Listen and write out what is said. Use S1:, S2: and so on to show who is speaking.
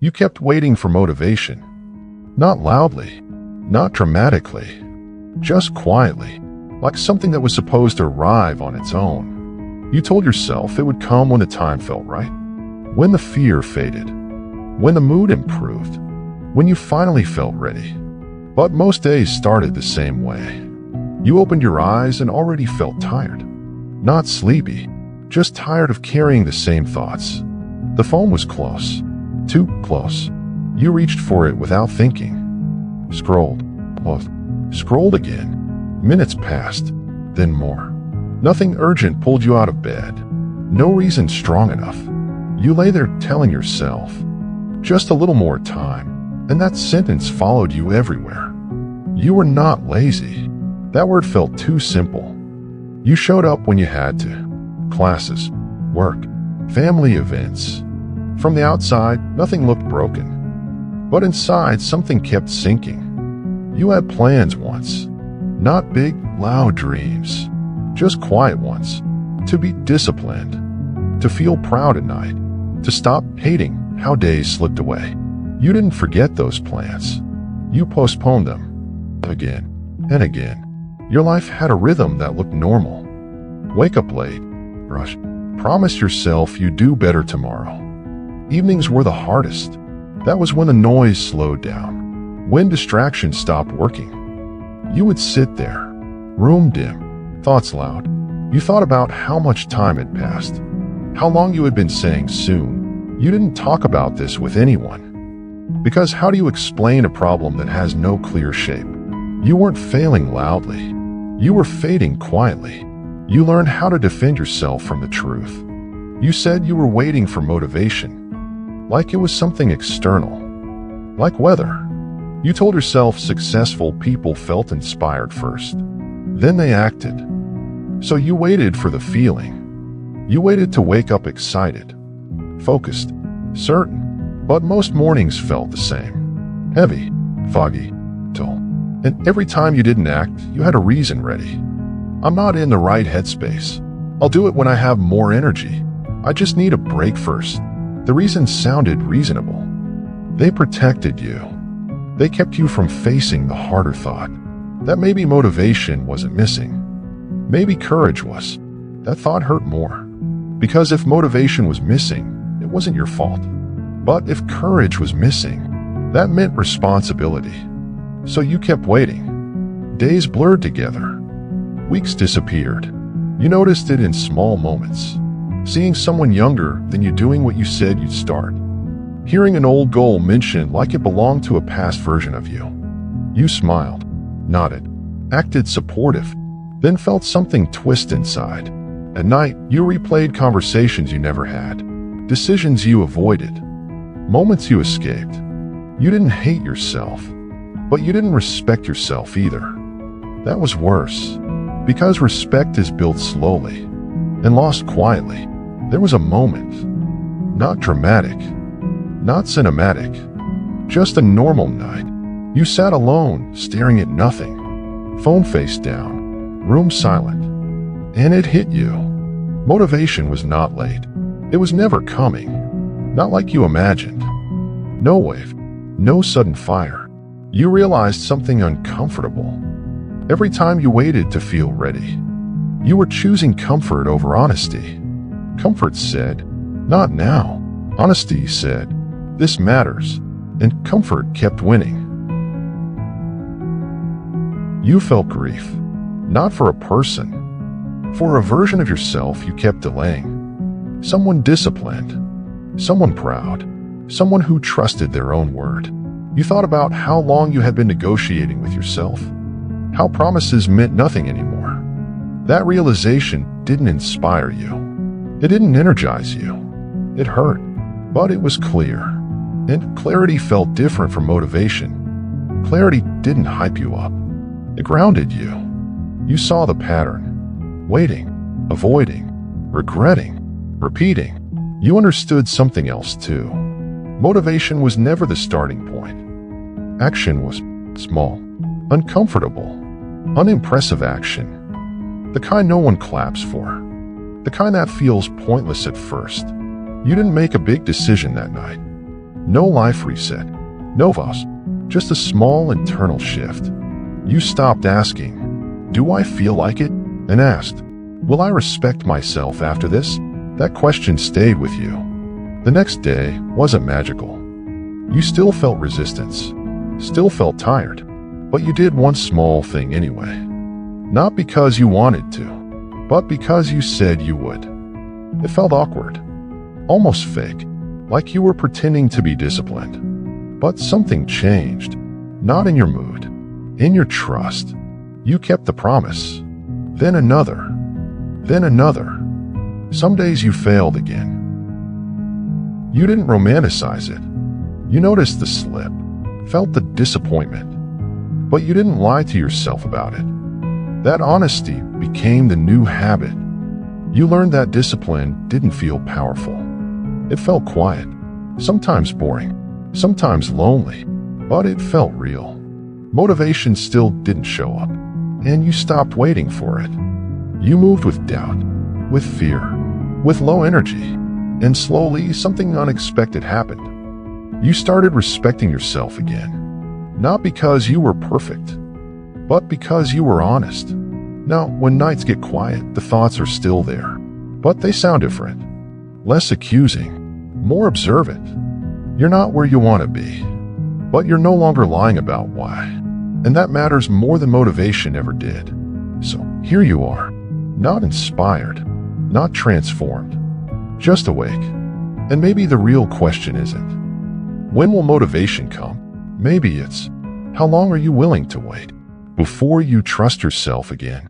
S1: You kept waiting for motivation. Not loudly, not dramatically, just quietly, like something that was supposed to arrive on its own. You told yourself it would come when the time felt right, when the fear faded, when the mood improved, when you finally felt ready. But most days started the same way. You opened your eyes and already felt tired. Not sleepy, just tired of carrying the same thoughts. The phone was close, too close. You reached for it without thinking. Scrolled, paused, scrolled again. Minutes passed, then more. Nothing urgent pulled you out of bed. No reason strong enough. You lay there telling yourself, just a little more time, and that sentence followed you everywhere. You were not lazy. That word felt too simple. You showed up when you had to. Classes, work, family events. From the outside, nothing looked broken. But inside, something kept sinking. You had plans once. Not big, loud dreams. Just quiet ones. To be disciplined. To feel proud at night. To stop hating how days slipped away. You didn't forget those plans. You postponed them. Again and again. Your life had a rhythm that looked normal. Wake up late. Brush. Promise yourself you'd do better tomorrow. Evenings were the hardest. That was when the noise slowed down. When distractions stopped working. You would sit there. Room dim. Thoughts loud. You thought about how much time had passed. How long you had been saying soon. You didn't talk about this with anyone. Because how do you explain a problem that has no clear shape? You weren't failing loudly. You were fading quietly. You learned how to defend yourself from the truth. You said you were waiting for motivation, like it was something external, like weather. You told yourself successful people felt inspired first, then they acted. So you waited for the feeling. You waited to wake up excited, focused, certain, but most mornings felt the same. Heavy, foggy, dull. And every time you didn't act, you had a reason ready. I'm not in the right headspace. I'll do it when I have more energy. I just need a break first. The reasons sounded reasonable. They protected you. They kept you from facing the harder thought that maybe motivation wasn't missing. Maybe courage was. That thought hurt more. Because if motivation was missing, it wasn't your fault. But if courage was missing, that meant responsibility. So you kept waiting. Days blurred together. Weeks disappeared. You noticed it in small moments. Seeing someone younger than you doing what you said you'd start. Hearing an old goal mentioned like it belonged to a past version of you. You smiled, nodded, acted supportive, then felt something twist inside. At night, you replayed conversations you never had. Decisions you avoided. Moments you escaped. You didn't hate yourself. But you didn't respect yourself either. That was worse. Because respect is built slowly and lost quietly. There was a moment. Not dramatic. Not cinematic. Just a normal night. You sat alone, staring at nothing. Phone face down. Room silent. And it hit you. Motivation was not late. It was never coming. Not like you imagined. No wave. No sudden fire. You realized something uncomfortable. Every time you waited to feel ready, you were choosing comfort over honesty. Comfort said, "Not now." Honesty said, "This matters." And comfort kept winning. You felt grief, not for a person, for a version of yourself you kept delaying. Someone disciplined, someone proud, someone who trusted their own word. You thought about how long you had been negotiating with yourself, how promises meant nothing anymore. That realization didn't inspire you. It didn't energize you. It hurt, but it was clear. And clarity felt different from motivation. Clarity didn't hype you up. It grounded you. You saw the pattern. Waiting, avoiding, regretting, repeating. You understood something else too. Motivation was never the starting point. Action was small, uncomfortable, unimpressive action. The kind no one claps for. The kind that feels pointless at first. You didn't make a big decision that night. No life reset. No vows. Just a small internal shift. You stopped asking, "Do I feel like it?" and asked, "Will I respect myself after this?" That question stayed with you. The next day wasn't magical. You still felt resistance, still felt tired, but you did one small thing anyway. Not because you wanted to, but because you said you would. It felt awkward, almost fake, like you were pretending to be disciplined. But something changed, not in your mood, in your trust. You kept the promise. Then another. Then another. Some days you failed again. You didn't romanticize it. You noticed the slip, felt the disappointment, but you didn't lie to yourself about it. That honesty became the new habit. You learned that discipline didn't feel powerful. It felt quiet, sometimes boring, sometimes lonely, but it felt real. Motivation still didn't show up, and you stopped waiting for it. You moved with doubt, with fear, with low energy, and slowly something unexpected happened. You started respecting yourself again, not because you were perfect, but because you were honest. Now, when nights get quiet, the thoughts are still there, but they sound different. Less accusing, more observant. You're not where you want to be, but you're no longer lying about why. And that matters more than motivation ever did. So here you are, not inspired, not transformed, just awake. And maybe the real question isn't, when will motivation come? Maybe it's, how long are you willing to wait before you trust yourself again?